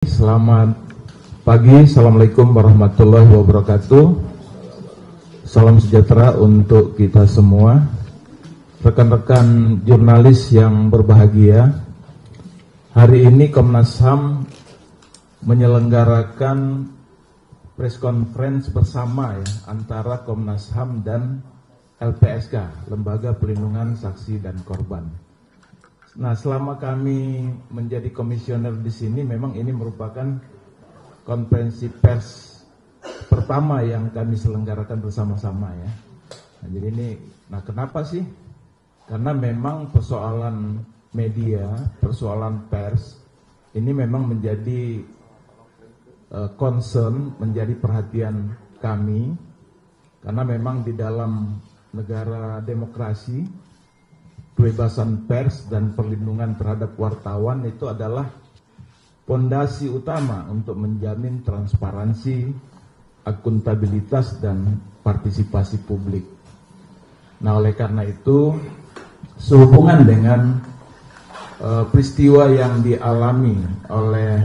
Selamat pagi, Assalamualaikum warahmatullahi wabarakatuh. Salam sejahtera untuk kita semua. Rekan-rekan jurnalis yang berbahagia, hari ini Komnas HAM menyelenggarakan press conference bersama antara Komnas HAM dan LPSK, Lembaga Perlindungan Saksi dan Korban. Nah, selama kami menjadi komisioner di sini, memang ini merupakan konferensi pers pertama yang kami selenggarakan bersama-sama ya. Nah, jadi ini, kenapa sih? Karena memang persoalan media, persoalan pers ini memang menjadi concern, menjadi perhatian kami, karena memang di dalam negara demokrasi, kebebasan pers dan perlindungan terhadap wartawan itu adalah fondasi utama untuk menjamin transparansi, akuntabilitas, dan partisipasi publik. Nah, oleh karena itu, sehubungan dengan peristiwa yang dialami oleh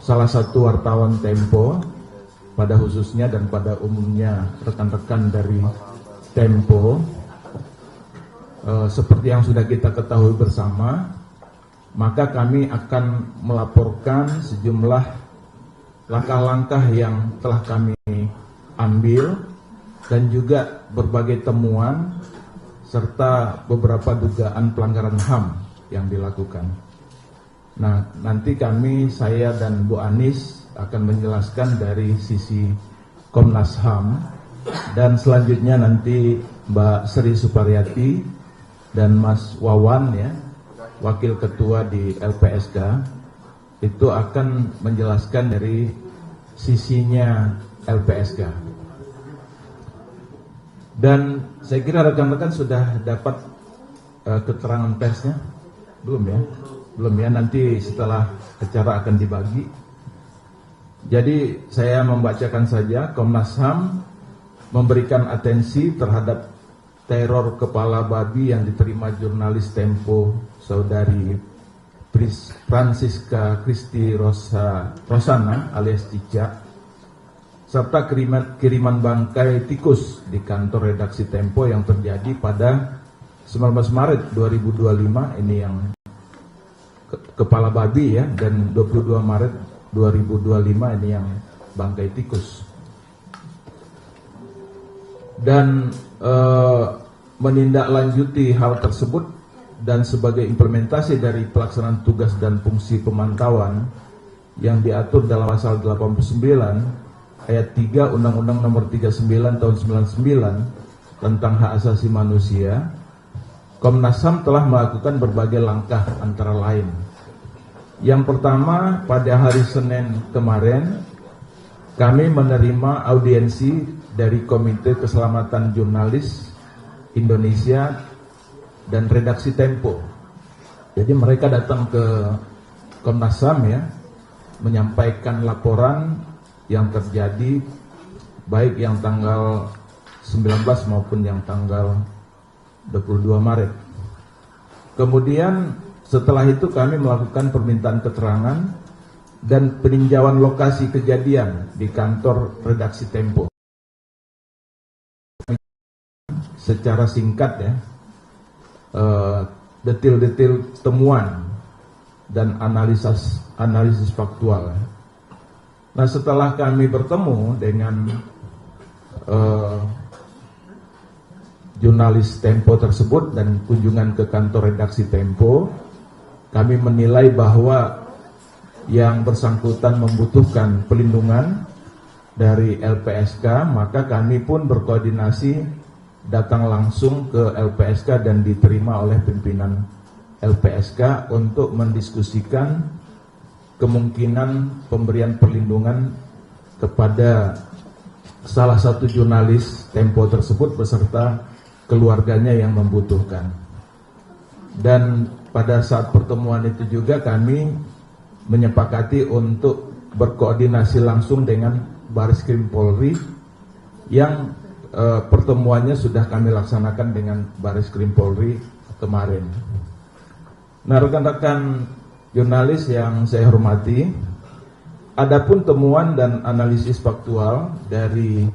salah satu wartawan Tempo, pada khususnya dan pada umumnya rekan-rekan dari Tempo, seperti yang sudah kita ketahui bersama, maka kami akan melaporkan sejumlah langkah-langkah yang telah kami ambil dan juga berbagai temuan serta beberapa dugaan pelanggaran HAM yang dilakukan. Nah, nanti saya dan Bu Anis akan menjelaskan dari sisi Komnas HAM, dan selanjutnya nanti Mbak Sri Suparyati dan Mas Wawan ya, Wakil Ketua di LPSK, itu akan menjelaskan dari sisinya LPSK. Dan saya kira rekan-rekan sudah dapat keterangan persnya? Belum ya? Belum ya, nanti setelah acara akan dibagi. Jadi saya membacakan saja. Komnas HAM memberikan atensi terhadap teror kepala babi yang diterima jurnalis Tempo Saudari Francisca Christy Rosana alias Cica, serta kiriman bangkai tikus di kantor redaksi Tempo yang terjadi pada 19 Maret 2025, ini yang kepala babi ya, dan 22 Maret 2025 ini yang bangkai tikus. Dan menindaklanjuti hal tersebut dan sebagai implementasi dari pelaksanaan tugas dan fungsi pemantauan yang diatur dalam pasal 89 ayat 3 Undang-Undang Nomor 39 Tahun 99 tentang hak asasi manusia, Komnas HAM telah melakukan berbagai langkah, antara lain: yang pertama, pada hari Senin kemarin kami menerima audiensi dari Komite Keselamatan Jurnalis Indonesia dan redaksi Tempo. Jadi mereka datang ke Komnas HAM ya, menyampaikan laporan yang terjadi baik yang tanggal 19 maupun yang tanggal 22 Maret. Kemudian setelah itu kami melakukan permintaan keterangan dan peninjauan lokasi kejadian di kantor redaksi Tempo secara singkat ya, detil-detil temuan dan analisis faktual. Nah, setelah kami bertemu dengan jurnalis Tempo tersebut dan kunjungan ke kantor redaksi Tempo, kami menilai bahwa yang bersangkutan membutuhkan pelindungan dari LPSK, maka kami pun berkoordinasi datang langsung ke LPSK dan diterima oleh pimpinan LPSK untuk mendiskusikan kemungkinan pemberian perlindungan kepada salah satu jurnalis Tempo tersebut beserta keluarganya yang membutuhkan. Dan pada saat pertemuan itu juga kami menyepakati untuk berkoordinasi langsung dengan Bareskrim Polri, yang pertemuannya sudah kami laksanakan dengan Bareskrim Polri kemarin. Nah, rekan-rekan jurnalis yang saya hormati, adapun temuan dan analisis faktual dari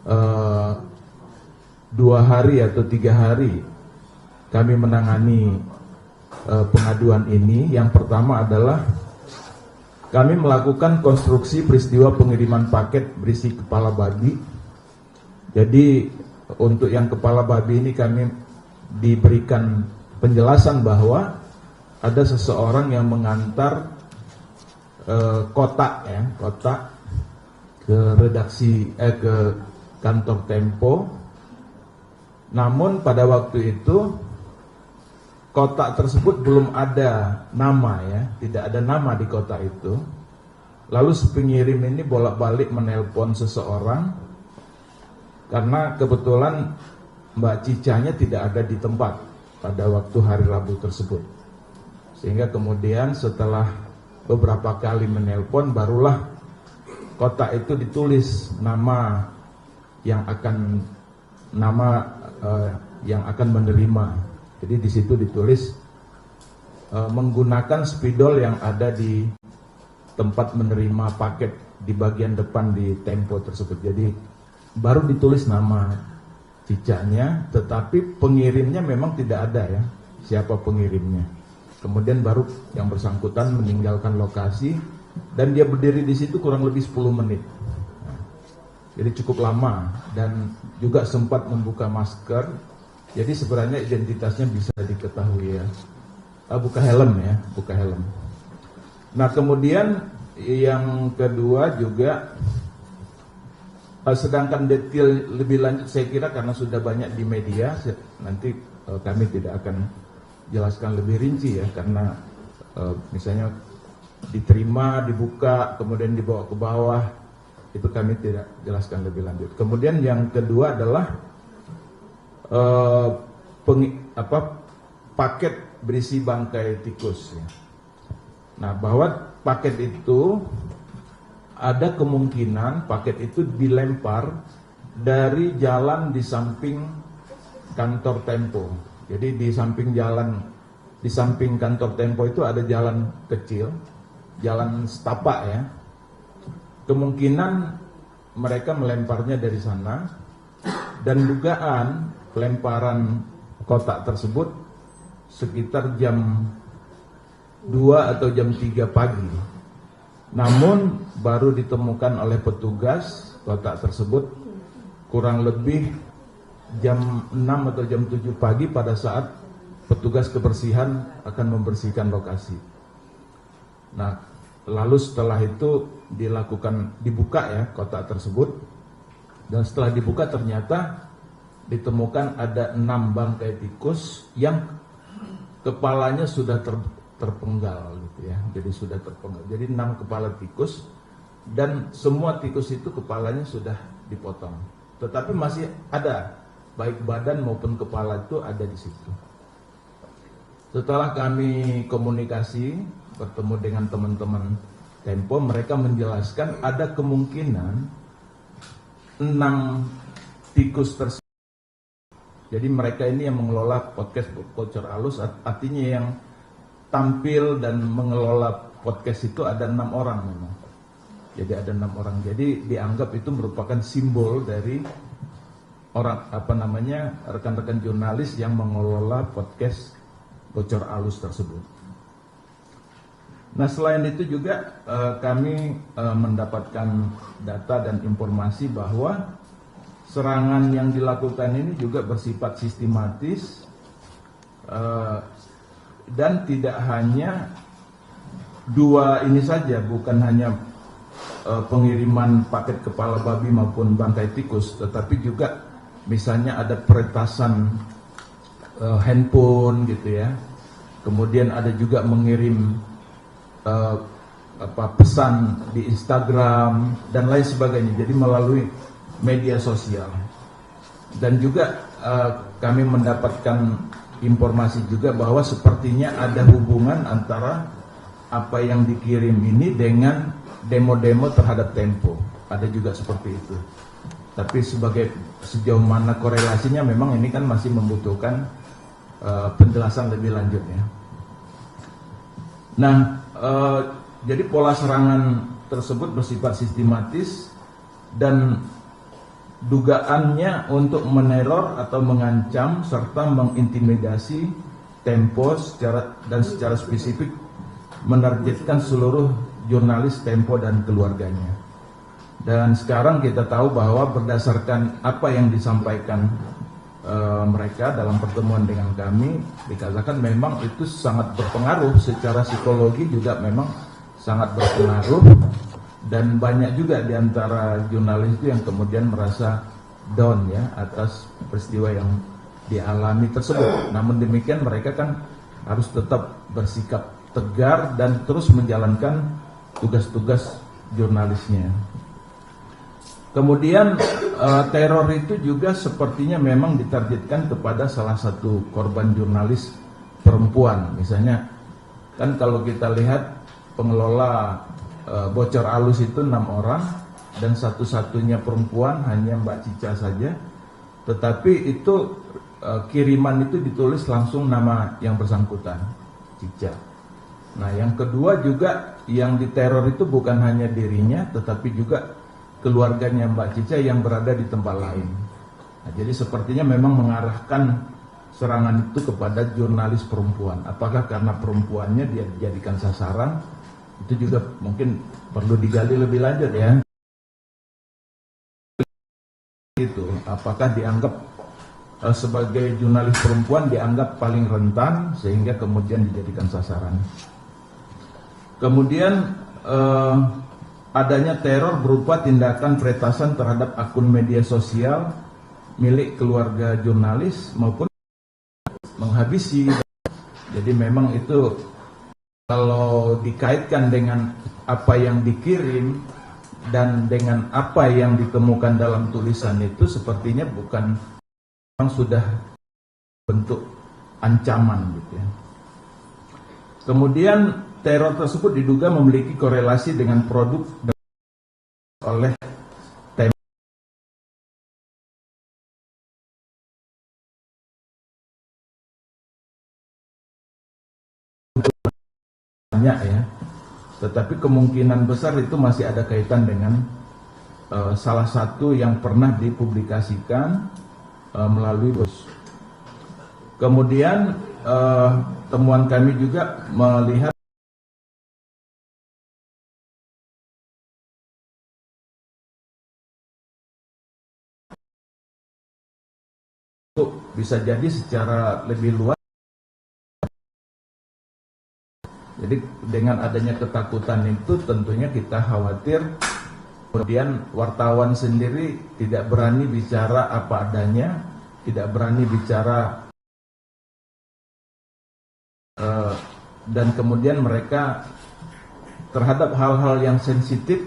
2 hari atau 3 hari kami menangani pengaduan ini. Yang pertama adalah kami melakukan konstruksi peristiwa pengiriman paket berisi kepala babi. Jadi untuk yang kepala babi ini kami diberikan penjelasan bahwa ada seseorang yang mengantar kotak ke redaksi ke kantor Tempo. Namun pada waktu itu kotak tersebut belum ada nama, ya, tidak ada nama di kotak itu. Lalu si pengirim ini bolak-balik menelpon seseorang karena kebetulan Mbak Cicanya tidak ada di tempat pada waktu hari Rabu tersebut. Sehingga kemudian setelah beberapa kali menelpon, barulah kotak itu ditulis nama yang akan menerima. Jadi di situ ditulis menggunakan spidol yang ada di tempat menerima paket di bagian depan di Tempo tersebut. Jadi baru ditulis nama cicaknya, tetapi pengirimnya memang tidak ada, ya, siapa pengirimnya. Kemudian baru yang bersangkutan meninggalkan lokasi dan dia berdiri di situ kurang lebih 10 menit. Jadi cukup lama dan juga sempat membuka masker. Jadi sebenarnya identitasnya bisa diketahui, ya. Buka helm, ya, buka helm. Nah, kemudian yang kedua juga, sedangkan detail lebih lanjut saya kira karena sudah banyak di media, nanti kami tidak akan jelaskan lebih rinci, ya, karena misalnya diterima, dibuka, kemudian dibawa ke bawah, itu kami tidak jelaskan lebih lanjut. Kemudian yang kedua adalah paket berisi bangkai tikus, ya. Nah, bahwa paket itu ada kemungkinan paket itu dilempar dari jalan di samping kantor Tempo. Jadi di samping kantor Tempo itu ada jalan kecil, jalan setapak, ya. Kemungkinan mereka melemparnya dari sana, dan dugaan pelemparan kotak tersebut sekitar jam 2 atau jam 3 pagi. Namun baru ditemukan oleh petugas kotak tersebut kurang lebih jam 6 atau jam 7 pagi pada saat petugas kebersihan akan membersihkan lokasi. Nah, lalu setelah itu dibuka, ya, kotak tersebut, dan setelah dibuka ternyata ditemukan ada 6 bangkai tikus yang kepalanya sudah terpenggal, gitu, ya. Jadi sudah terpenggal. Jadi 6 kepala tikus, dan semua tikus itu kepalanya sudah dipotong. Tetapi masih ada, baik badan maupun kepala itu ada di situ. Setelah kami komunikasi, bertemu dengan teman-teman Tempo, mereka menjelaskan ada kemungkinan 6 tikus tersebut. Jadi mereka ini yang mengelola podcast Bocor Alus, artinya yang tampil dan mengelola podcast itu ada 6 orang memang. Jadi ada 6 orang. Jadi dianggap itu merupakan simbol dari orang, rekan-rekan jurnalis yang mengelola podcast Bocor Alus tersebut. Nah, selain itu juga kami mendapatkan data dan informasi bahwa serangan yang dilakukan ini juga bersifat sistematis, dan tidak hanya 2 ini saja, bukan hanya pengiriman paket kepala babi maupun bangkai tikus, tetapi juga misalnya ada peretasan handphone, gitu, ya. Kemudian ada juga mengirim pesan di Instagram dan lain sebagainya. Jadi melalui media sosial. Dan juga kami mendapatkan informasi juga bahwa sepertinya ada hubungan antara apa yang dikirim ini dengan demo-demo terhadap Tempo. Ada juga seperti itu. Tapi sejauh mana korelasinya memang ini kan masih membutuhkan penjelasan lebih lanjut, ya. Nah, jadi pola serangan tersebut bersifat sistematis dan dugaannya untuk meneror atau mengancam serta mengintimidasi Tempo secara spesifik menargetkan seluruh jurnalis Tempo dan keluarganya. Dan sekarang kita tahu bahwa berdasarkan apa yang disampaikan mereka dalam pertemuan dengan kami, dikatakan memang itu sangat berpengaruh secara psikologi, juga memang sangat berpengaruh, dan banyak juga di antara jurnalis itu yang kemudian merasa down ya atas peristiwa yang dialami tersebut. Namun demikian mereka kan harus tetap bersikap tegar dan terus menjalankan tugas-tugas jurnalisnya. Kemudian teror itu juga sepertinya memang ditargetkan kepada salah satu korban jurnalis perempuan. Misalnya kan kalau kita lihat pengelola Bocor Alus itu 6 orang dan satu-satunya perempuan hanya Mbak Cica saja. Tetapi itu kiriman itu ditulis langsung nama yang bersangkutan, Cica. Nah, yang kedua juga yang diteror itu bukan hanya dirinya tetapi juga keluarganya Mbak Cica yang berada di tempat lain. Nah, jadi sepertinya memang mengarahkan serangan itu kepada jurnalis perempuan. Apakah karena perempuannya dia dijadikan sasaran? Itu juga mungkin perlu digali lebih lanjut ya. Itu apakah dianggap sebagai jurnalis perempuan dianggap paling rentan sehingga kemudian dijadikan sasaran. Kemudian adanya teror berupa tindakan peretasan terhadap akun media sosial milik keluarga jurnalis maupun menghabisi. Jadi memang itu kalau dikaitkan dengan apa yang dikirim dan dengan apa yang ditemukan dalam tulisan itu sepertinya bukan memang sudah bentuk ancaman gitu ya. Kemudian teror tersebut diduga memiliki korelasi dengan produk oleh Tempo. Banyak ya, tetapi kemungkinan besar itu masih ada kaitan dengan salah satu yang pernah dipublikasikan melalui bos. Kemudian temuan kami juga melihat bisa jadi secara lebih luas. Jadi dengan adanya ketakutan itu tentunya kita khawatir kemudian wartawan sendiri tidak berani bicara apa adanya, tidak berani bicara dan kemudian mereka terhadap hal-hal yang sensitif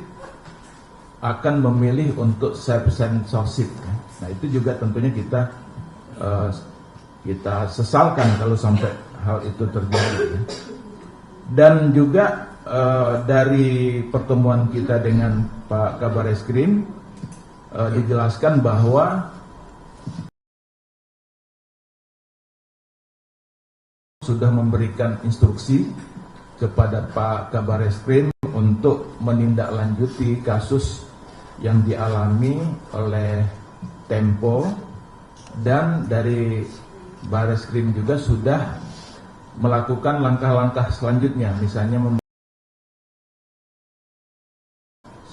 akan memilih untuk self-censorship. Nah itu juga tentunya kita sesalkan kalau sampai hal itu terjadi. Dan juga dari pertemuan kita dengan Pak Kabar Eskrim dijelaskan bahwa sudah memberikan instruksi kepada Pak Kabar Eskrim untuk menindaklanjuti kasus yang dialami oleh Tempo. Dan dari Bareskrim juga sudah melakukan langkah-langkah selanjutnya, misalnya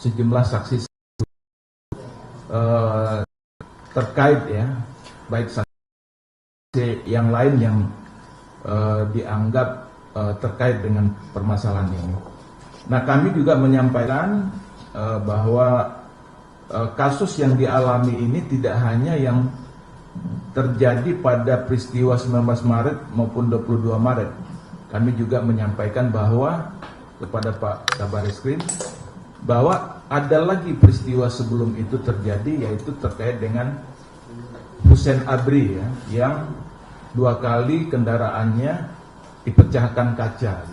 sejumlah saksi terkait ya, baik saksi yang lain yang dianggap terkait dengan permasalahan ini. Nah, kami juga menyampaikan bahwa kasus yang dialami ini tidak hanya yang terjadi pada peristiwa 19 Maret maupun 22 Maret. Kami juga menyampaikan bahwa kepada Pak Kabar Eskrim bahwa ada lagi peristiwa sebelum itu terjadi, yaitu terkait dengan Hussein Abri ya, yang 2 kali kendaraannya dipecahkan kaca.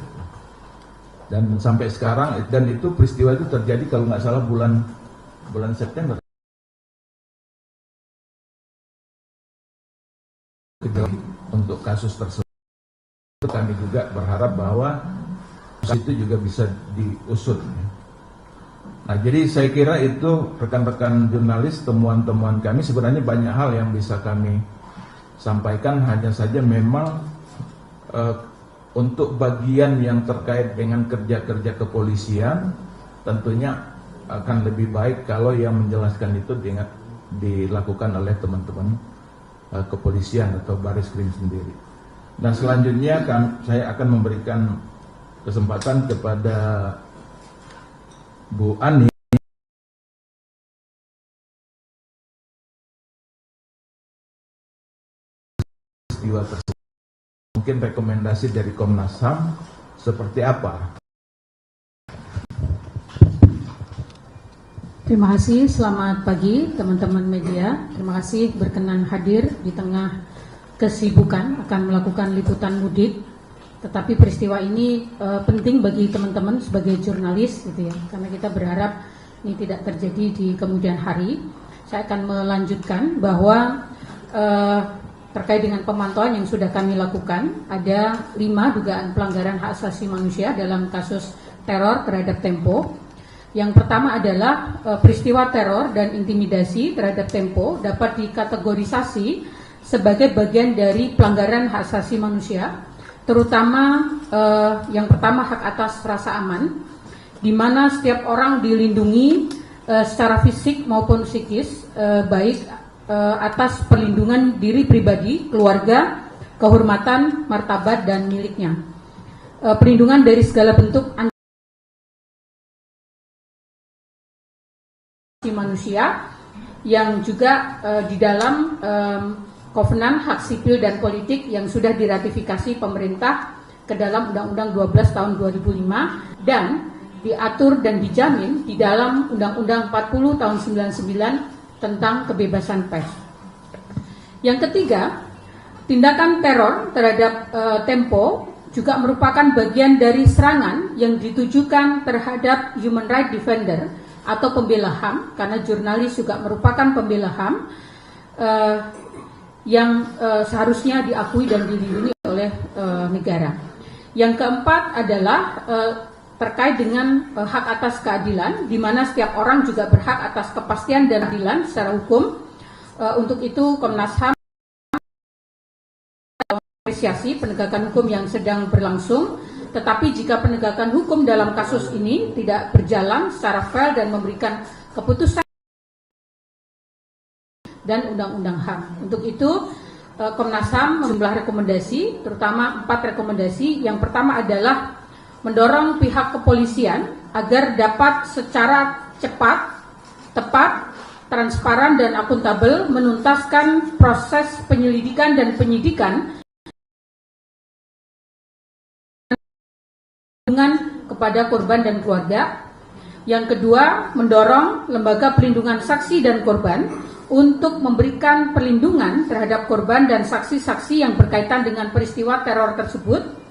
Dan sampai sekarang, dan itu peristiwa itu terjadi kalau nggak salah bulan September. Untuk kasus tersebut kami juga berharap bahwa itu juga bisa diusut. Nah, jadi saya kira itu rekan-rekan jurnalis, temuan-temuan kami sebenarnya banyak hal yang bisa kami sampaikan, hanya saja memang untuk bagian yang terkait dengan kerja-kerja kepolisian tentunya akan lebih baik kalau yang menjelaskan itu dilakukan oleh teman-teman kepolisian atau baris krim sendiri. Nah, selanjutnya saya akan memberikan kesempatan kepada Bu Ani peristiwa tersebut. Mungkin rekomendasi dari Komnas HAM seperti apa? Terima kasih, selamat pagi teman-teman media. Terima kasih berkenan hadir di tengah kesibukan akan melakukan liputan mudik. Tetapi peristiwa ini penting bagi teman-teman sebagai jurnalis gitu ya, karena kita berharap ini tidak terjadi di kemudian hari. Saya akan melanjutkan bahwa terkait dengan pemantauan yang sudah kami lakukan, ada 5 dugaan pelanggaran hak asasi manusia dalam kasus teror terhadap Tempo. Yang pertama adalah peristiwa teror dan intimidasi terhadap Tempo dapat dikategorisasi sebagai bagian dari pelanggaran hak asasi manusia, terutama yang pertama hak atas rasa aman, di mana setiap orang dilindungi secara fisik maupun psikis, baik atas perlindungan diri pribadi, keluarga, kehormatan, martabat, dan miliknya. Perlindungan dari segala bentuk manusia yang juga di dalam Kovenan Hak Sipil dan Politik yang sudah diratifikasi pemerintah ke dalam Undang-Undang 12 tahun 2005 dan diatur dan dijamin di dalam Undang-Undang 40 tahun 99 tentang kebebasan pers. Yang ketiga, tindakan teror terhadap Tempo juga merupakan bagian dari serangan yang ditujukan terhadap human rights defender atau pembela HAM, karena jurnalis juga merupakan pembela HAM yang seharusnya diakui dan dilindungi oleh negara. Yang keempat adalah terkait dengan hak atas keadilan, di mana setiap orang juga berhak atas kepastian dan keadilan secara hukum. Untuk itu Komnas HAM apresiasi penegakan hukum yang sedang berlangsung, tetapi jika penegakan hukum dalam kasus ini tidak berjalan secara fair dan memberikan keputusan dan undang-undang HAM. Untuk itu Komnas HAM menjumlah rekomendasi, terutama 4 rekomendasi. Yang pertama adalah mendorong pihak kepolisian agar dapat secara cepat, tepat, transparan, dan akuntabel menuntaskan proses penyelidikan dan penyidikan kepada korban dan keluarga. Yang kedua, mendorong lembaga perlindungan saksi dan korban untuk memberikan perlindungan terhadap korban dan saksi-saksi yang berkaitan dengan peristiwa teror tersebut.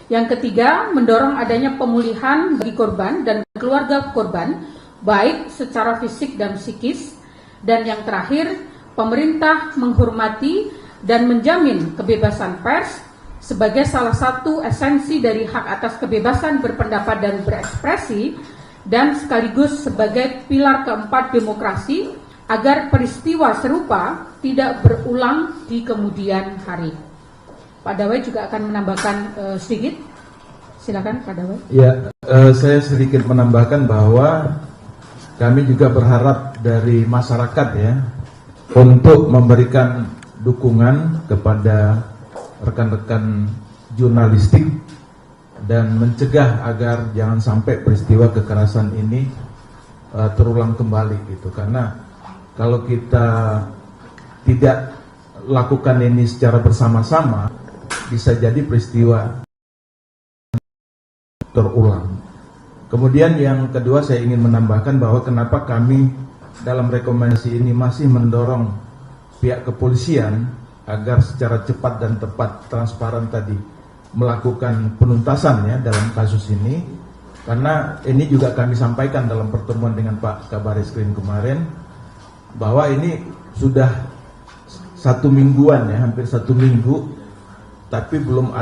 Yang ketiga, mendorong adanya pemulihan bagi korban dan keluarga korban, baik secara fisik dan psikis. Dan yang terakhir, pemerintah menghormati dan menjamin kebebasan pers sebagai salah satu esensi dari hak atas kebebasan berpendapat dan berekspresi, dan sekaligus sebagai pilar keempat demokrasi agar peristiwa serupa tidak berulang di kemudian hari. Pak Dawai juga akan menambahkan sedikit. Silakan Pak Dawai. Ya, saya sedikit menambahkan bahwa kami juga berharap dari masyarakat ya untuk memberikan dukungan kepada rekan-rekan jurnalistik dan mencegah agar jangan sampai peristiwa kekerasan ini terulang kembali gitu. Karena kalau kita tidak lakukan ini secara bersama-sama, bisa jadi peristiwa terulang. Kemudian yang kedua, saya ingin menambahkan bahwa kenapa kami dalam rekomendasi ini masih mendorong pihak kepolisian agar secara cepat dan tepat, transparan tadi melakukan penuntasan ya dalam kasus ini, karena ini juga kami sampaikan dalam pertemuan dengan Pak Kabariskrim kemarin bahwa ini sudah 1 mingguan ya, hampir 1 minggu, tapi belum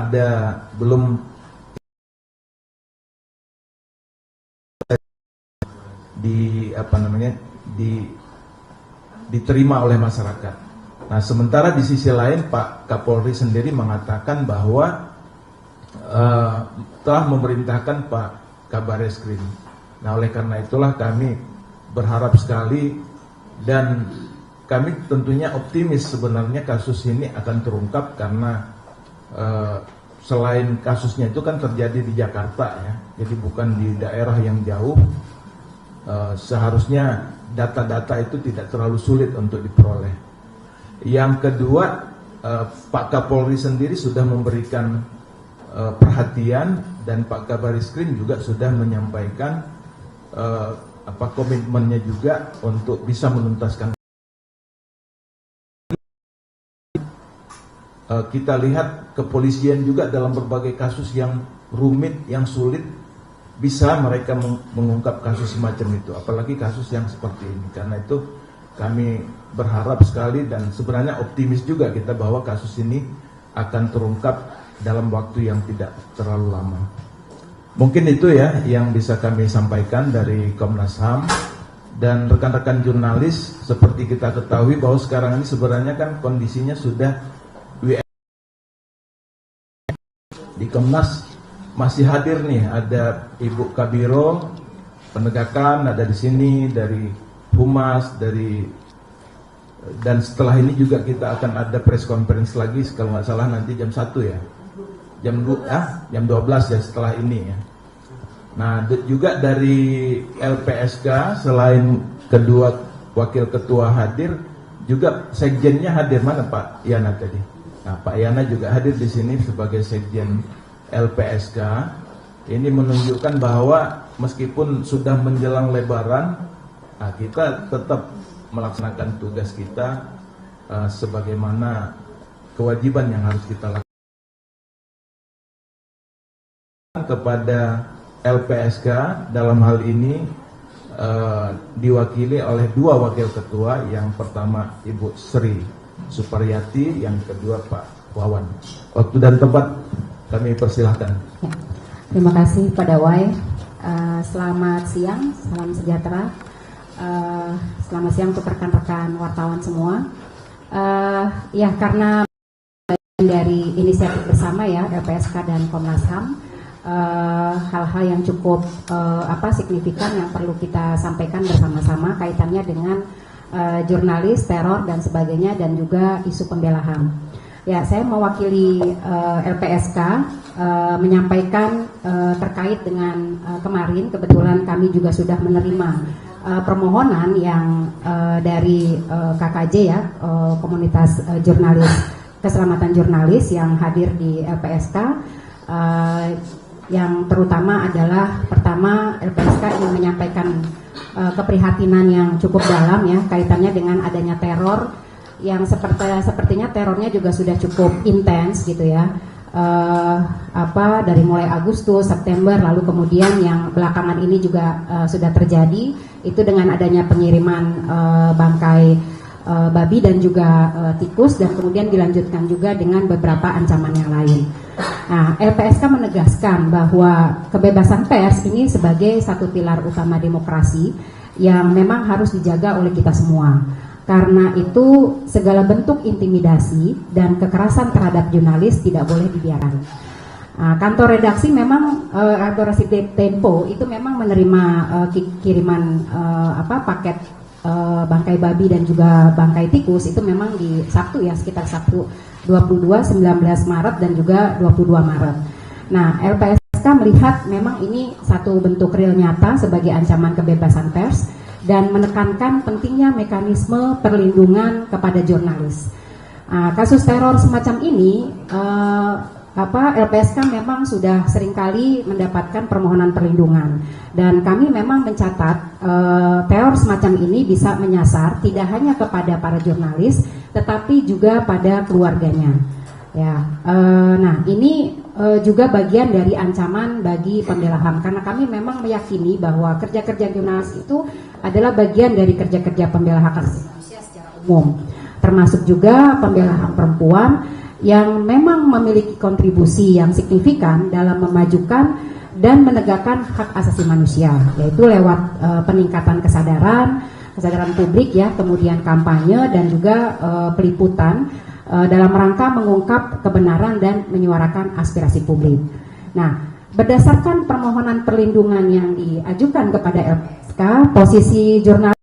diterima oleh masyarakat. Nah, sementara di sisi lain Pak Kapolri sendiri mengatakan bahwa telah memerintahkan Pak Kabareskrim. Nah, oleh karena itulah kami berharap sekali dan kami tentunya optimis sebenarnya kasus ini akan terungkap karena selain kasusnya itu kan terjadi di Jakarta ya, jadi bukan di daerah yang jauh. Seharusnya data-data itu tidak terlalu sulit untuk diperoleh. Yang kedua, Pak Kapolri sendiri sudah memberikan perhatian dan Pak Kabareskrim juga sudah menyampaikan komitmennya juga untuk bisa menuntaskan. Kita lihat kepolisian juga dalam berbagai kasus yang rumit, yang sulit, bisa mereka mengungkap kasus semacam itu, apalagi kasus yang seperti ini. Karena itu kami berharap sekali dan sebenarnya optimis juga kita bahwa kasus ini akan terungkap dalam waktu yang tidak terlalu lama. Mungkin itu ya yang bisa kami sampaikan dari Komnas HAM. Dan rekan-rekan jurnalis, seperti kita ketahui bahwa sekarang ini sebenarnya kan kondisinya sudah di Komnas masih hadir nih, ada Ibu Kabiro penegakan ada di sini, dari Humas, dan setelah ini juga kita akan ada press conference lagi kalau nggak salah nanti jam 1 ya, jam 12 ya setelah ini ya. Nah, juga dari LPSK selain kedua wakil ketua hadir, juga sekjennya hadir. Mana Pak Yana tadi? Nah, Pak Yana juga hadir di sini sebagai sekjen LPSK. Ini menunjukkan bahwa meskipun sudah menjelang Lebaran, nah kita tetap melaksanakan tugas kita sebagaimana kewajiban yang harus kita lakukan kepada LPSK. Dalam hal ini diwakili oleh dua wakil ketua, yang pertama Ibu Sri Suparyati, yang kedua Pak Wawan. Waktu dan tempat kami persilahkan. Ya, terima kasih Pak Dawai. Selamat siang, salam sejahtera. Selamat siang untuk rekan-rekan wartawan semua. Ya, karena dari inisiatif bersama ya LPSK dan Komnas HAM, hal-hal yang cukup signifikan yang perlu kita sampaikan bersama-sama kaitannya dengan jurnalis, teror dan sebagainya, dan juga isu pembela HAM. Ya, saya mewakili LPSK menyampaikan terkait dengan kemarin kebetulan kami juga sudah menerima permohonan yang dari KKJ ya, komunitas jurnalis keselamatan jurnalis yang hadir di LPSK, yang terutama adalah pertama LPSK ingin menyampaikan keprihatinan yang cukup dalam ya kaitannya dengan adanya teror yang sepertinya terornya juga sudah cukup intens gitu ya, dari mulai Agustus, September, lalu kemudian yang belakangan ini juga sudah terjadi itu dengan adanya pengiriman bangkai babi dan juga tikus, dan kemudian dilanjutkan juga dengan beberapa ancaman yang lain. Nah, LPSK menegaskan bahwa kebebasan pers ini sebagai satu pilar utama demokrasi yang memang harus dijaga oleh kita semua. Karena itu segala bentuk intimidasi dan kekerasan terhadap jurnalis tidak boleh dibiarkan. Kantor redaksi memang kantor redaksi Tempo itu memang menerima kiriman paket bangkai babi dan juga bangkai tikus itu memang di Sabtu ya, sekitar Sabtu 22, 19 Maret dan juga 22 Maret. Nah, LPSK melihat memang ini satu bentuk real nyata sebagai ancaman kebebasan pers dan menekankan pentingnya mekanisme perlindungan kepada jurnalis. Kasus teror semacam ini LPSK memang sudah seringkali mendapatkan permohonan perlindungan, dan kami memang mencatat teror semacam ini bisa menyasar tidak hanya kepada para jurnalis tetapi juga pada keluarganya. Ya, nah ini juga bagian dari ancaman bagi pembela HAM, karena kami memang meyakini bahwa kerja-kerja jurnalis itu adalah bagian dari kerja-kerja pembela hak asasi manusia secara umum, termasuk juga pembela HAM perempuan yang memang memiliki kontribusi yang signifikan dalam memajukan dan menegakkan hak asasi manusia, yaitu lewat peningkatan kesadaran publik ya, kemudian kampanye dan juga peliputan dalam rangka mengungkap kebenaran dan menyuarakan aspirasi publik. Nah, berdasarkan permohonan perlindungan yang diajukan kepada LPSK, posisi jurnalis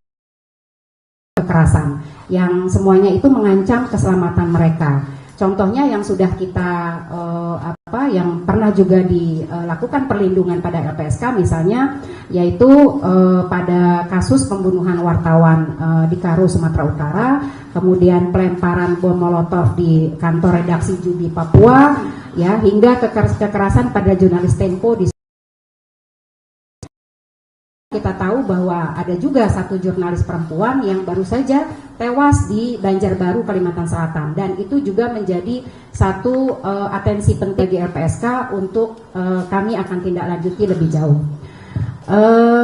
kekerasan yang semuanya itu mengancam keselamatan mereka. Contohnya yang sudah kita yang pernah juga dilakukan perlindungan pada LPSK misalnya, yaitu pada kasus pembunuhan wartawan di Karo, Sumatera Utara, kemudian pelemparan bom molotov di kantor redaksi Jubi Papua, ya, hingga kekerasan pada jurnalis Tempo di. Kita tahu bahwa ada juga satu jurnalis perempuan yang baru saja tewas di Banjarbaru, Kalimantan Selatan, dan itu juga menjadi satu atensi penting di LPSK untuk kami akan tindak lanjuti lebih jauh.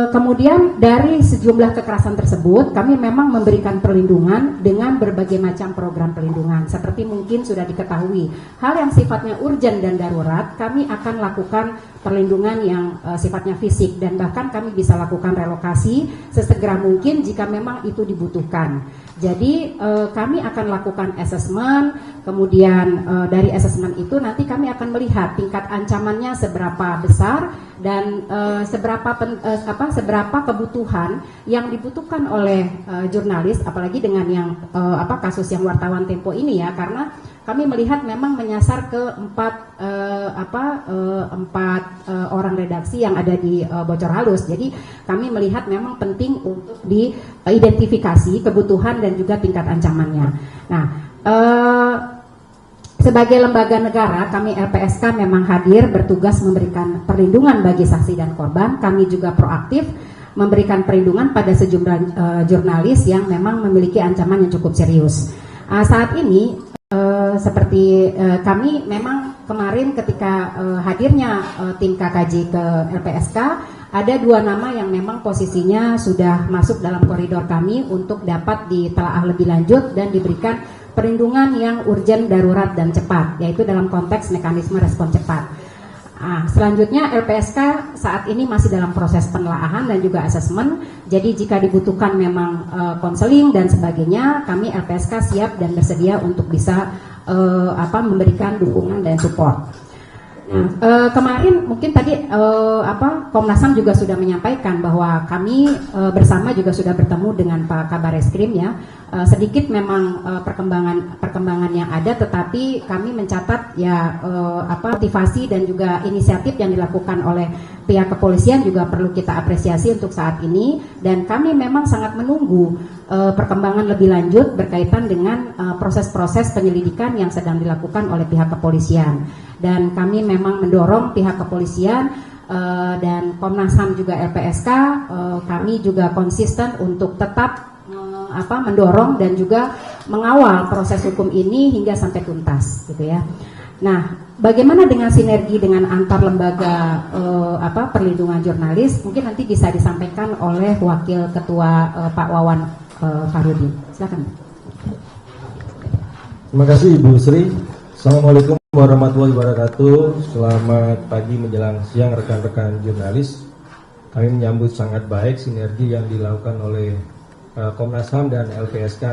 Kemudian dari sejumlah kekerasan tersebut kami memang memberikan perlindungan dengan berbagai macam program perlindungan. Seperti mungkin sudah diketahui, hal yang sifatnya urgent dan darurat kami akan lakukan perlindungan yang sifatnya fisik, dan bahkan kami bisa lakukan relokasi sesegera mungkin jika memang itu dibutuhkan. Jadi kami akan lakukan asesmen, kemudian dari asesmen itu nanti kami akan melihat tingkat ancamannya seberapa besar dan seberapa kebutuhan yang dibutuhkan oleh jurnalis, apalagi dengan yang kasus yang wartawan Tempo ini ya, karena kami melihat memang menyasar ke empat orang redaksi yang ada di Bocor Halus. Jadi kami melihat memang penting untuk diidentifikasi kebutuhan dan juga tingkat ancamannya. Nah, sebagai lembaga negara, kami LPSK memang hadir bertugas memberikan perlindungan bagi saksi dan korban. Kami juga proaktif memberikan perlindungan pada sejumlah jurnalis yang memang memiliki ancaman yang cukup serius. Saat ini seperti kami memang kemarin ketika hadirnya tim KKJ ke LPSK, ada dua nama yang memang posisinya sudah masuk dalam koridor kami untuk dapat ditelaah lebih lanjut dan diberikan perlindungan yang urgent, darurat, dan cepat, yaitu dalam konteks mekanisme respon cepat. Selanjutnya LPSK saat ini masih dalam proses penelaahan dan juga asesmen. Jadi jika dibutuhkan memang konseling dan sebagainya, kami LPSK siap dan bersedia untuk bisa memberikan dukungan dan support. Kemarin mungkin tadi Komnas HAM juga sudah menyampaikan bahwa kami bersama juga sudah bertemu dengan Pak Kabareskrim ya. Sedikit memang perkembangan yang ada, tetapi kami mencatat ya motivasi dan juga inisiatif yang dilakukan oleh pihak kepolisian juga perlu kita apresiasi untuk saat ini, dan kami memang sangat menunggu perkembangan lebih lanjut berkaitan dengan proses-proses penyelidikan yang sedang dilakukan oleh pihak kepolisian, dan kami memang mendorong pihak kepolisian dan Komnas HAM juga LPSK, kami juga konsisten untuk tetap mendorong dan juga mengawal proses hukum ini hingga sampai tuntas, gitu ya. Nah, bagaimana dengan sinergi dengan antar lembaga perlindungan jurnalis? Mungkin nanti bisa disampaikan oleh Wakil Ketua Pak Wawan Farudin. Silakan. Terima kasih Ibu Sri. Assalamualaikum warahmatullahi wabarakatuh. Selamat pagi menjelang siang rekan-rekan jurnalis. Kami menyambut sangat baik sinergi yang dilakukan oleh Komnas HAM dan LPSK.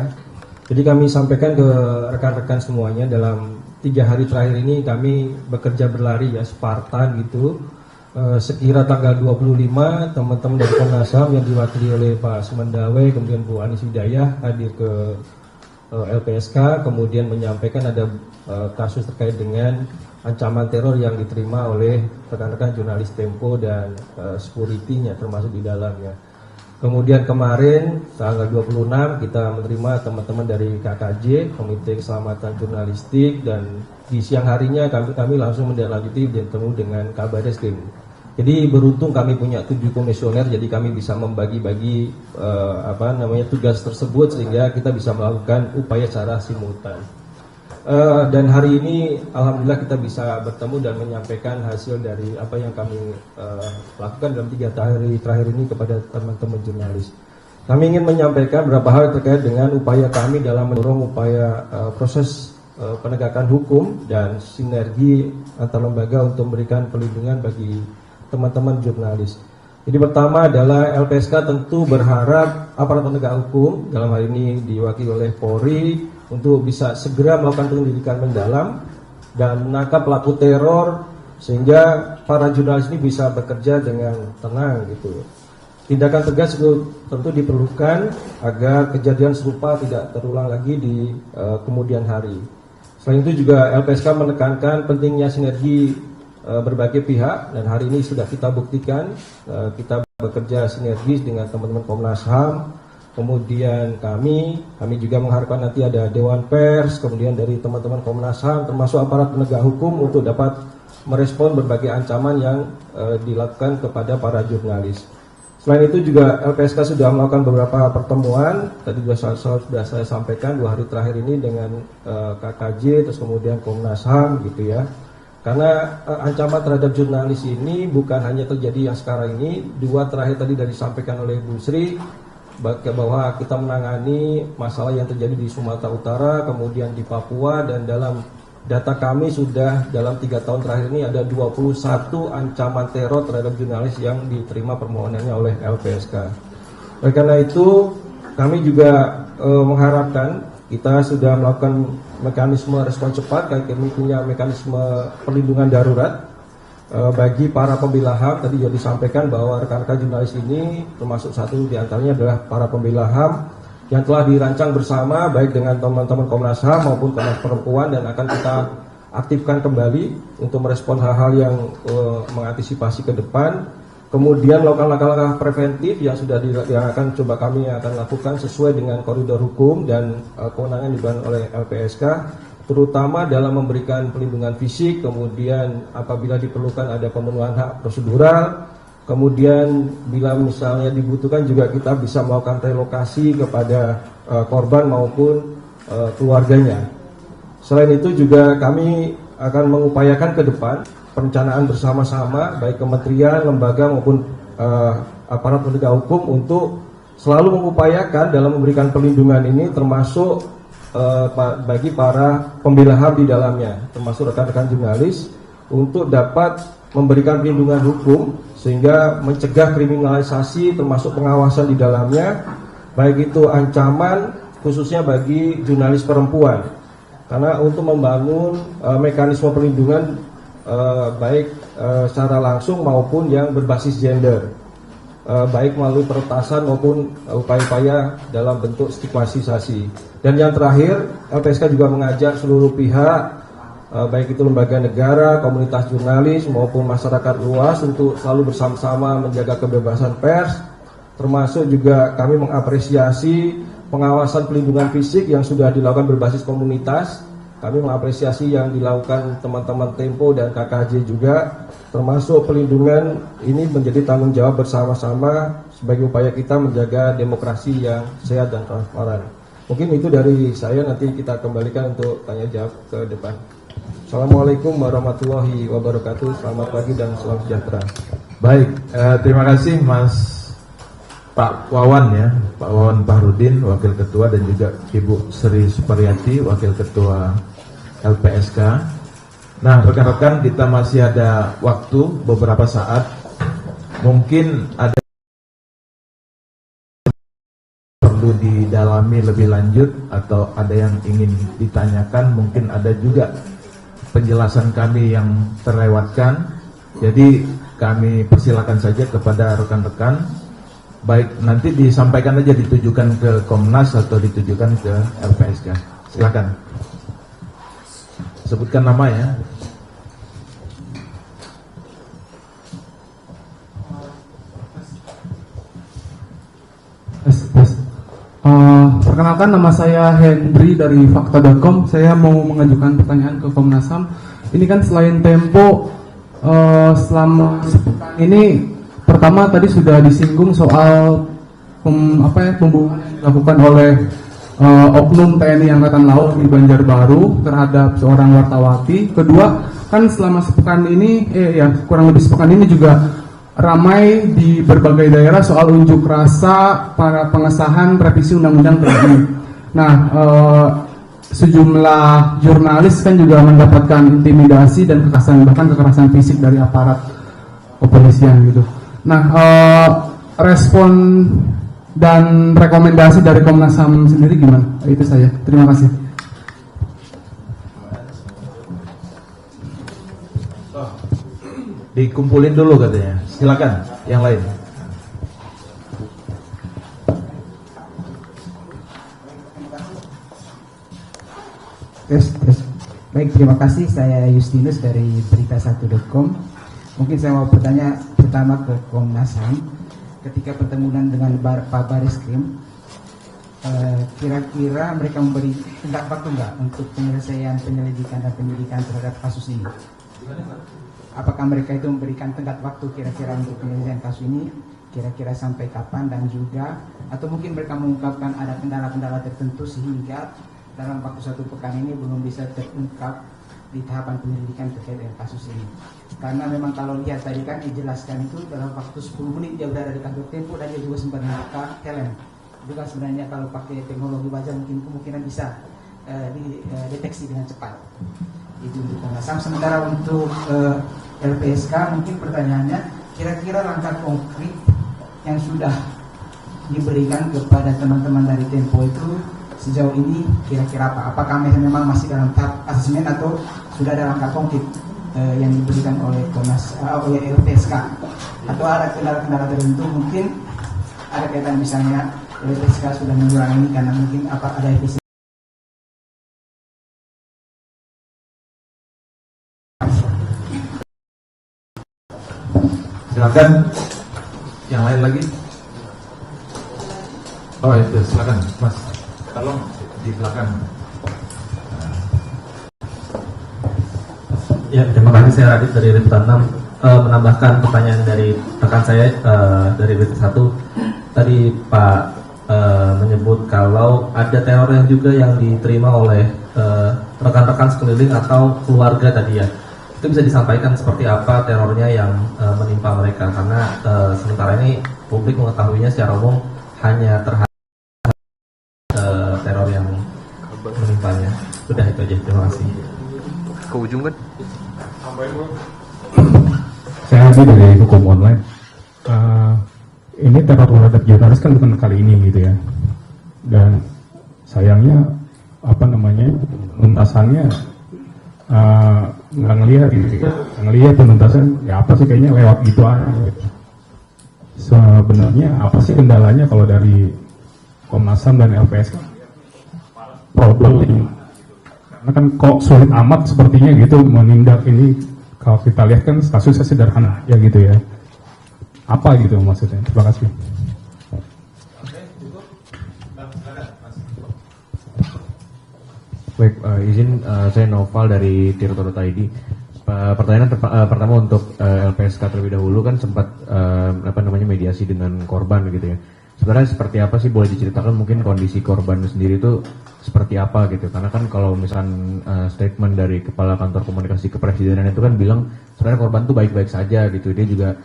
Jadi kami sampaikan ke rekan-rekan semuanya, dalam 3 hari terakhir ini kami bekerja berlari ya, Spartan gitu. Sekira tanggal 25 teman-teman dari Komnas HAM yang diwakili oleh Pak Sumendawe, kemudian Bu Anis Hidayah hadir ke LPSK, kemudian menyampaikan ada kasus terkait dengan ancaman teror yang diterima oleh rekan-rekan jurnalis Tempo dan security-nya termasuk di dalamnya. Kemudian kemarin tanggal 26 kita menerima teman-teman dari KKJ, Komite Keselamatan Jurnalistik, dan di siang harinya kami langsung menindaklanjuti dan bertemu dengan Kabareskrim. Jadi beruntung kami punya 7 komisioner, jadi kami bisa membagi-bagi tugas tersebut sehingga kita bisa melakukan upaya secara simultan. Dan hari ini alhamdulillah kita bisa bertemu dan menyampaikan hasil dari apa yang kami lakukan dalam 3 hari terakhir ini kepada teman-teman jurnalis. Kami ingin menyampaikan beberapa hal terkait dengan upaya kami dalam mendorong upaya proses penegakan hukum dan sinergi antar lembaga untuk memberikan perlindungan bagi teman-teman jurnalis. Jadi pertama adalah LPSK tentu berharap aparat penegak hukum, dalam hal ini diwakili oleh Polri, untuk bisa segera melakukan penyelidikan mendalam dan menangkap pelaku teror sehingga para jurnalis ini bisa bekerja dengan tenang gitu. Tindakan tegas itu tentu diperlukan agar kejadian serupa tidak terulang lagi di kemudian hari. Selain itu juga LPSK menekankan pentingnya sinergi berbagai pihak, dan hari ini sudah kita buktikan. Kita bekerja sinergis dengan teman-teman Komnas HAM, kemudian kami juga mengharapkan nanti ada Dewan Pers, kemudian dari teman-teman Komnas HAM termasuk aparat penegak hukum untuk dapat merespon berbagai ancaman yang dilakukan kepada para jurnalis. Selain itu juga LPSK sudah melakukan beberapa pertemuan, tadi sudah saya sampaikan 2 hari terakhir ini dengan KKJ, terus kemudian Komnas HAM gitu ya. Karena ancaman terhadap jurnalis ini bukan hanya terjadi yang sekarang ini, 2 terakhir tadi dari disampaikan oleh Bu Sri, bahwa kita menangani masalah yang terjadi di Sumatera Utara, kemudian di Papua, dan dalam data kami sudah dalam 3 tahun terakhir ini ada 21 ancaman teror terhadap jurnalis yang diterima permohonannya oleh LPSK. Oleh karena itu kami juga mengharapkan kita sudah melakukan mekanisme respon cepat, kami punya mekanisme perlindungan darurat bagi para pembela HAM. Tadi juga disampaikan bahwa rekan-rekan jurnalis ini termasuk satu diantaranya adalah para pembela HAM yang telah dirancang bersama baik dengan teman-teman Komnas HAM maupun Komnas Perempuan, dan akan kita aktifkan kembali untuk merespon hal-hal yang mengantisipasi ke depan. Kemudian melakukan langkah-langkah preventif yang akan kami lakukan sesuai dengan koridor hukum dan kewenangan diberikan oleh LPSK, terutama dalam memberikan pelindungan fisik, kemudian apabila diperlukan ada pemenuhan hak prosedural, kemudian bila misalnya dibutuhkan juga kita bisa melakukan relokasi kepada korban maupun keluarganya. Selain itu juga kami akan mengupayakan ke depan perencanaan bersama-sama baik kementerian, lembaga maupun aparat penegak hukum untuk selalu mengupayakan dalam memberikan perlindungan ini, termasuk bagi para pembela HAM di dalamnya, termasuk rekan-rekan jurnalis, untuk dapat memberikan perlindungan hukum sehingga mencegah kriminalisasi termasuk pengawasan di dalamnya, baik itu ancaman khususnya bagi jurnalis perempuan. Karena untuk membangun mekanisme perlindungan baik secara langsung maupun yang berbasis gender, baik melalui peretasan maupun upaya-upaya dalam bentuk stigmatisasi. Dan yang terakhir, LPSK juga mengajak seluruh pihak, baik itu lembaga negara, komunitas jurnalis maupun masyarakat luas untuk selalu bersama-sama menjaga kebebasan pers, termasuk juga kami mengapresiasi pengawasan pelindungan fisik yang sudah dilakukan berbasis komunitas. Kami mengapresiasi yang dilakukan teman-teman Tempo dan KKJ juga, termasuk pelindungan ini menjadi tanggung jawab bersama-sama sebagai upaya kita menjaga demokrasi yang sehat dan transparan. Mungkin itu dari saya, nanti kita kembalikan untuk tanya jawab ke depan. Assalamualaikum warahmatullahi wabarakatuh. Selamat pagi dan salam sejahtera. Baik, terima kasih Mas Pak Wawan ya, Pak Wawan Fahrudin, Wakil Ketua, dan juga Ibu Sri Suparyati, Wakil Ketua LPSK. Nah, rekan-rekan, kita masih ada waktu beberapa saat. Mungkin ada perlu didalami lebih lanjut atau ada yang ingin ditanyakan, mungkin ada juga penjelasan kami yang terlewatkan. Jadi kami persilakan saja kepada rekan-rekan, baik nanti disampaikan aja, ditujukan ke Komnas atau ditujukan ke LPSK. Silakan. Sebutkan nama ya. Perkenalkan, nama saya Hendry dari fakta.com. Saya mau mengajukan pertanyaan ke Komnas HAM. Ini kan selain Tempo, selama sepekan ini, pertama tadi sudah disinggung soal pembunuhan yang dilakukan oleh oknum TNI Angkatan Laut di Banjarbaru terhadap seorang wartawati. Kedua, kan selama sepekan ini, kurang lebih sepekan ini juga ramai di berbagai daerah soal unjuk rasa para pengesahan revisi Undang-Undang TNI. Nah, sejumlah jurnalis kan juga mendapatkan intimidasi dan kekerasan, bahkan kekerasan fisik dari aparat kepolisian gitu. Nah, respon dan rekomendasi dari Komnas HAM sendiri gimana? Itu saya. Terima kasih. Dikumpulin dulu katanya. Silakan yang lain. Tes. Baik, terima kasih. Saya Justinus dari berita1.com. Mungkin saya mau bertanya pertama ke Komnas HAM. Ketika pertemuan dengan Pak Baris-Krim, kira-kira mereka memberi tenggat waktu enggak untuk penyelesaian penyelidikan dan penyidikan terhadap kasus ini? Apakah mereka itu memberikan tenggat waktu kira-kira untuk penyelesaian kasus ini, kira-kira sampai kapan, dan juga atau mungkin mereka mengungkapkan ada kendala-kendala tertentu sehingga dalam waktu 1 pekan ini belum bisa terungkap di tahapan penyelidikan terkait dengan kasus ini. Karena memang kalau lihat tadi kan dijelaskan itu dalam waktu 10 menit dia berada di kantor Tempo dan dia juga sempat membuka helm. Itu kan sebenarnya kalau pakai teknologi wajah mungkin kemungkinan bisa dideteksi dengan cepat. Itu untuk Komnas HAM. Sementara untuk LPSK mungkin pertanyaannya, kira-kira langkah konkret yang sudah diberikan kepada teman-teman dari Tempo itu sejauh ini kira-kira apa? Apakah memang masih dalam tahap asesmen atau sudah ada langkah konkret yang diberikan oleh oleh LPSK? Atau ada kendala-kendala tertentu mungkin ada kaitan misalnya LPSK sudah mengurangi karena mungkin ada efisiensi. Silakan yang lain lagi. Oh itu silakan Mas, tolong di belakang. Ya, terima kasih. Saya Radit dari Liputan 6. Menambahkan pertanyaan dari rekan saya dari Berita 1. Tadi Pak menyebut kalau ada teror yang juga yang diterima oleh rekan-rekan sekeliling atau keluarga tadi ya. Itu bisa disampaikan seperti apa terornya yang menimpa mereka, karena sementara ini publik mengetahuinya secara umum hanya terhadap teror yang menimpanya. Sudah itu aja, terima kasih. Ke ujung kan? Saya Adi dari Hukum Online. Ini teror terhadap jurnalis kan bukan kali ini gitu ya. Dan sayangnya penuntasannya nggak ngelihat penuntasan ya apa sih, kayaknya lewat gitu aja. Sebenarnya apa sih kendalanya kalau dari Komnas HAM dan LPSK? Problem ini karena kan kok sulit amat sepertinya gitu menindak ini. Kalau kita lihat kan kasusnya sederhana ya gitu ya. Apa gitu maksudnya? Terima kasih. Baik, izin saya Noval dari Tirto.id. Pertanyaan pertama untuk LPSK terlebih dahulu, kan sempat mediasi dengan korban gitu ya. Sebenarnya seperti apa sih, boleh diceritakan mungkin kondisi korban sendiri itu seperti apa gitu? Karena kan kalau misalkan statement dari Kepala Kantor Komunikasi Kepresidenan itu kan bilang sebenarnya korban tuh baik-baik saja gitu. Dia juga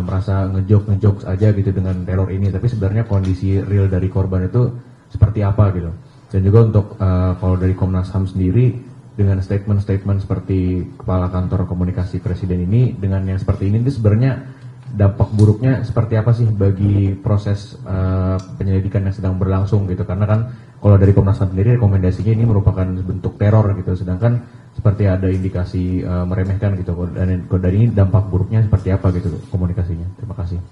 merasa ngejokes aja gitu dengan teror ini. Tapi sebenarnya kondisi real dari korban itu seperti apa gitu? Dan juga untuk kalau dari Komnas HAM sendiri dengan statement-statement seperti Kepala Kantor Komunikasi Presiden ini dengan yang seperti ini sebenarnya dampak buruknya seperti apa sih bagi proses penyelidikan yang sedang berlangsung gitu? Karena kan kalau dari Komnas HAM sendiri rekomendasinya ini merupakan bentuk teror gitu, sedangkan seperti ada indikasi meremehkan gitu. Dan dari ini dampak buruknya seperti apa gitu komunikasinya? Terima kasih.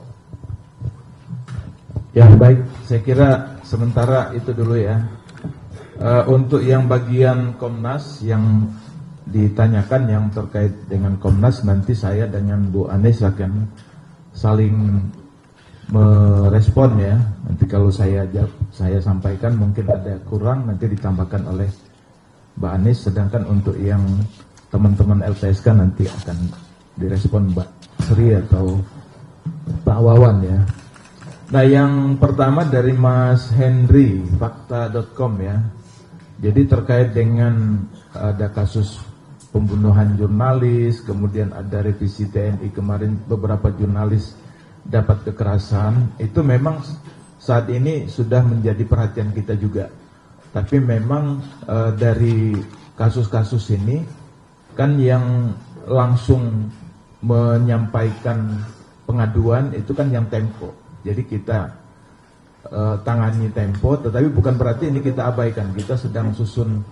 Ya baik, saya kira sementara itu dulu ya. Untuk yang bagian Komnas yang ditanyakan yang terkait dengan Komnas, nanti saya dengan Bu Anies akan saling merespon ya. Nanti kalau saya sampaikan mungkin ada kurang, nanti ditambahkan oleh Mbak Anies. Sedangkan untuk yang teman-teman LPSK nanti akan direspon Mbak Sri atau Pak Wawan ya. Nah yang pertama dari Mas Henry, fakta.com ya. Jadi terkait dengan ada kasus pembunuhan jurnalis, kemudian ada revisi TNI kemarin beberapa jurnalis dapat kekerasan, itu memang saat ini sudah menjadi perhatian kita juga. Tapi memang dari kasus-kasus ini kan yang langsung menyampaikan pengaduan itu kan yang Tempo. Jadi kita tangani Tempo, tetapi bukan berarti ini kita abaikan. Kita sedang susun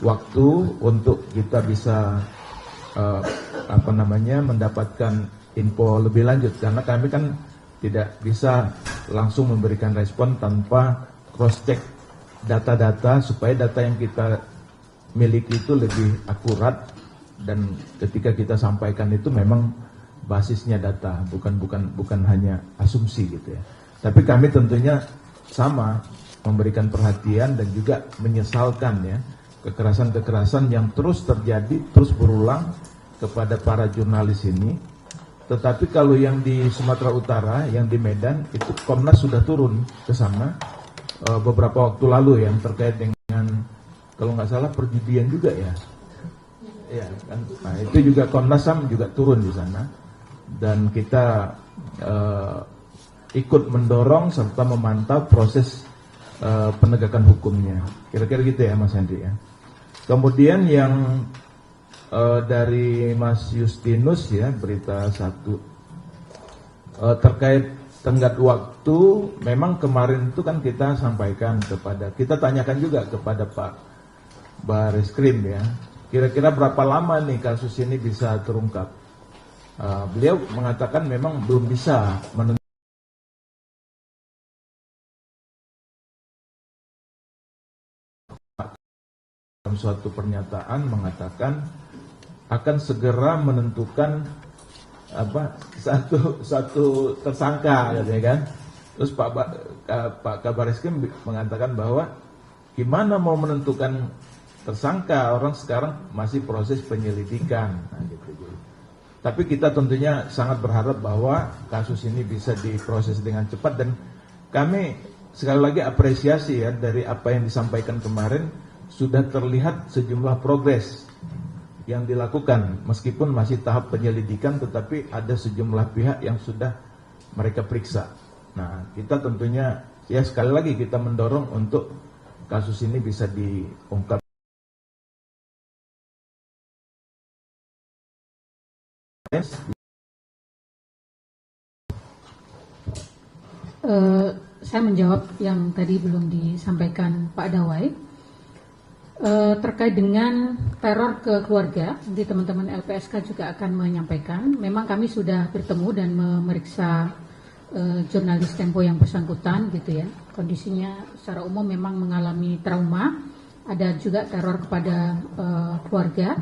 waktu untuk kita bisa mendapatkan info lebih lanjut, karena kami kan tidak bisa langsung memberikan respon tanpa cross check data-data supaya data yang kita miliki itu lebih akurat, dan ketika kita sampaikan itu memang basisnya data, bukan hanya asumsi gitu ya. Tapi kami tentunya sama memberikan perhatian dan juga menyesalkan ya kekerasan-kekerasan yang terus terjadi, terus berulang kepada para jurnalis ini. Tetapi kalau yang di Sumatera Utara, yang di Medan, itu Komnas sudah turun ke sana beberapa waktu lalu yang terkait dengan, kalau nggak salah, perjudian juga ya. Ya kan? Nah, itu juga Komnas HAM juga turun di sana, dan kita ikut mendorong serta memantau proses penegakan hukumnya. Kira-kira gitu ya Mas Henry ya. Kemudian yang dari Mas Justinus ya, berita 1 terkait tenggat waktu. Memang kemarin itu kan kita sampaikan kita tanyakan juga kepada Pak Bareskrim ya, kira-kira berapa lama nih kasus ini bisa terungkap. Beliau mengatakan memang belum bisa menentukan dalam suatu pernyataan mangatakan akan segera menentukan satu tersangka, katanya kan. Terus Pak Kabar Eskrim mengatakan bahwa gimana mau menentukan tersangka, orang sekarang masih proses penyelidikan. Nah, gitu. Tapi kita tentunya sangat berharap bahwa kasus ini bisa diproses dengan cepat, dan kami sekali lagi apresiasi ya dari apa yang disampaikan kemarin, sudah terlihat sejumlah progres yang dilakukan, meskipun masih tahap penyelidikan, tetapi ada sejumlah pihak yang sudah mereka periksa. Nah, kita tentunya ya sekali lagi kita mendorong untuk kasus ini bisa diungkap. Saya menjawab yang tadi belum disampaikan Pak Dawai. Terkait dengan teror ke keluarga, nanti teman-teman LPSK juga akan menyampaikan. Memang kami sudah bertemu dan memeriksa jurnalis Tempo yang bersangkutan gitu ya. Kondisinya secara umum memang mengalami trauma, ada juga teror kepada keluarga,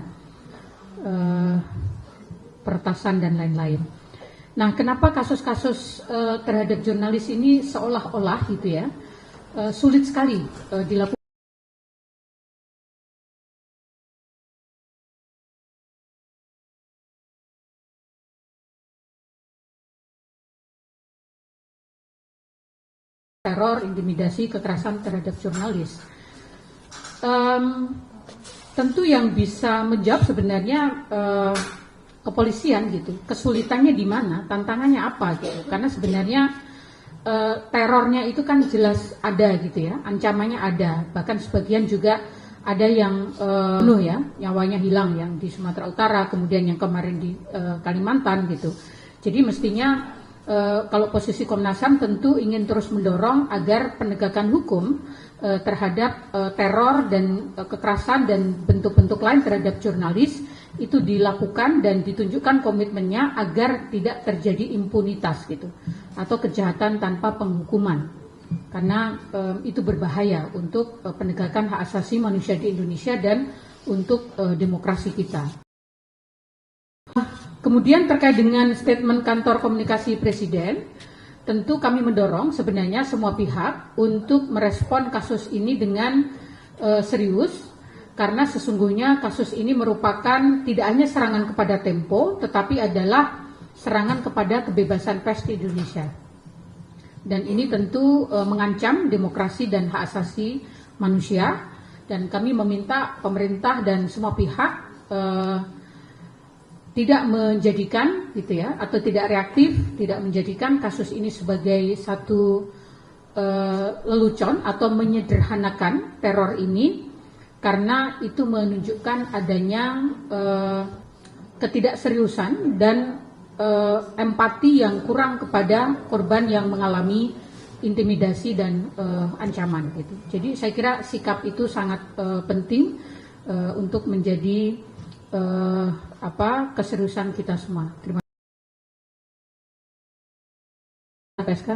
peretasan dan lain-lain. Nah, kenapa kasus-kasus terhadap jurnalis ini seolah-olah gitu ya sulit sekali dilakukan? Teror, intimidasi, kekerasan terhadap jurnalis. Tentu yang bisa menjawab sebenarnya kepolisian gitu. Kesulitannya di mana? Tantangannya apa gitu? Karena sebenarnya terornya itu kan jelas ada gitu ya. Ancamannya ada. Bahkan sebagian juga ada yang penuh ya, nyawanya hilang yang di Sumatera Utara, kemudian yang kemarin di Kalimantan gitu. Jadi mestinya kalau posisi Komnas HAM tentu ingin terus mendorong agar penegakan hukum terhadap teror dan kekerasan dan bentuk-bentuk lain terhadap jurnalis itu dilakukan dan ditunjukkan komitmennya agar tidak terjadi impunitas gitu atau kejahatan tanpa penghukuman, karena itu berbahaya untuk penegakan hak asasi manusia di Indonesia dan untuk demokrasi kita. Kemudian terkait dengan statement kantor komunikasi Presiden, tentu kami mendorong sebenarnya semua pihak untuk merespon kasus ini dengan serius, karena sesungguhnya kasus ini merupakan tidak hanya serangan kepada Tempo, tetapi adalah serangan kepada kebebasan pers di Indonesia. Dan ini tentu mengancam demokrasi dan hak asasi manusia, dan kami meminta pemerintah dan semua pihak tidak menjadikan gitu ya, atau tidak reaktif, tidak menjadikan kasus ini sebagai satu lelucon atau menyederhanakan teror ini, karena itu menunjukkan adanya ketidakseriusan dan empati yang kurang kepada korban yang mengalami intimidasi dan ancaman gitu. Jadi saya kira sikap itu sangat penting untuk menjadi keseriusan kita semua. Terima kasih. PSK.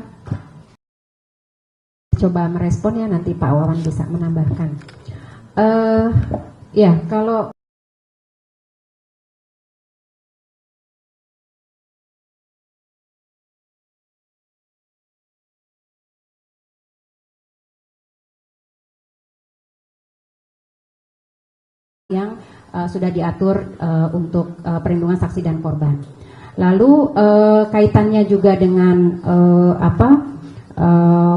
Coba merespon ya, nanti Pak Wawan bisa menambahkan. Ya, kalau yang sudah diatur untuk perlindungan saksi dan korban. Lalu kaitannya juga dengan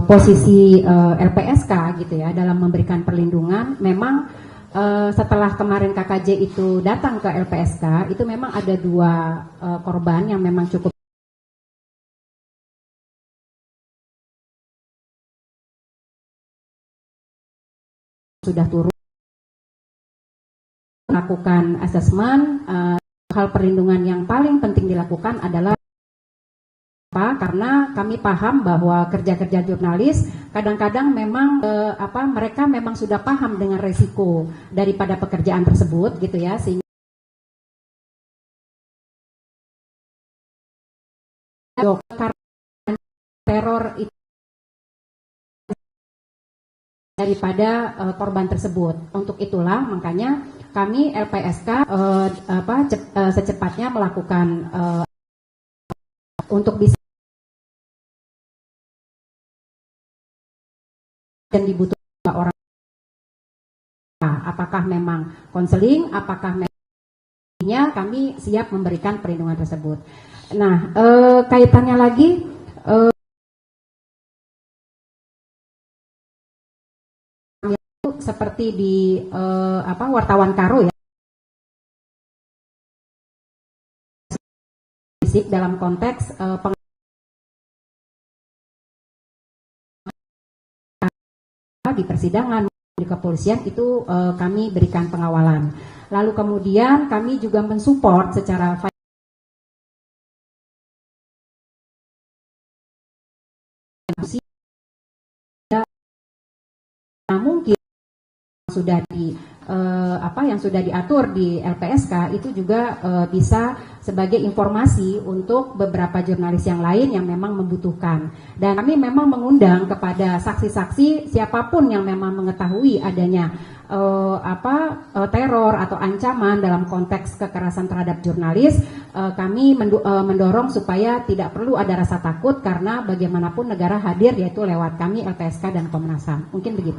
posisi LPSK gitu ya dalam memberikan perlindungan. Memang setelah kemarin KKJ itu datang ke LPSK, itu memang ada 2 korban yang memang cukup sudah turun melakukan asesmen. Hal perlindungan yang paling penting dilakukan adalah karena kami paham bahwa kerja-kerja jurnalis kadang-kadang memang mereka memang sudah paham dengan resiko daripada pekerjaan tersebut gitu ya, sehingga teror itu daripada korban tersebut. Untuk itulah makanya kami LPSK secepatnya melakukan untuk bisa dan dibutuhkan orang, apakah memang konseling, apakah memangnya kami siap memberikan perlindungan tersebut. Nah, kaitannya lagi seperti di wartawan Karo ya, dalam konteks di persidangan di kepolisian itu kami berikan pengawalan. Lalu kemudian kami juga mensupport secara mungkin sudah yang sudah diatur di LPSK itu juga bisa sebagai informasi untuk beberapa jurnalis yang lain yang memang membutuhkan. Dan kami memang mengundang kepada saksi-saksi siapapun yang memang mengetahui adanya teror atau ancaman dalam konteks kekerasan terhadap jurnalis, kami mendorong supaya tidak perlu ada rasa takut karena bagaimanapun negara hadir yaitu lewat kami LPSK dan Komnas HAM. Mungkin begitu.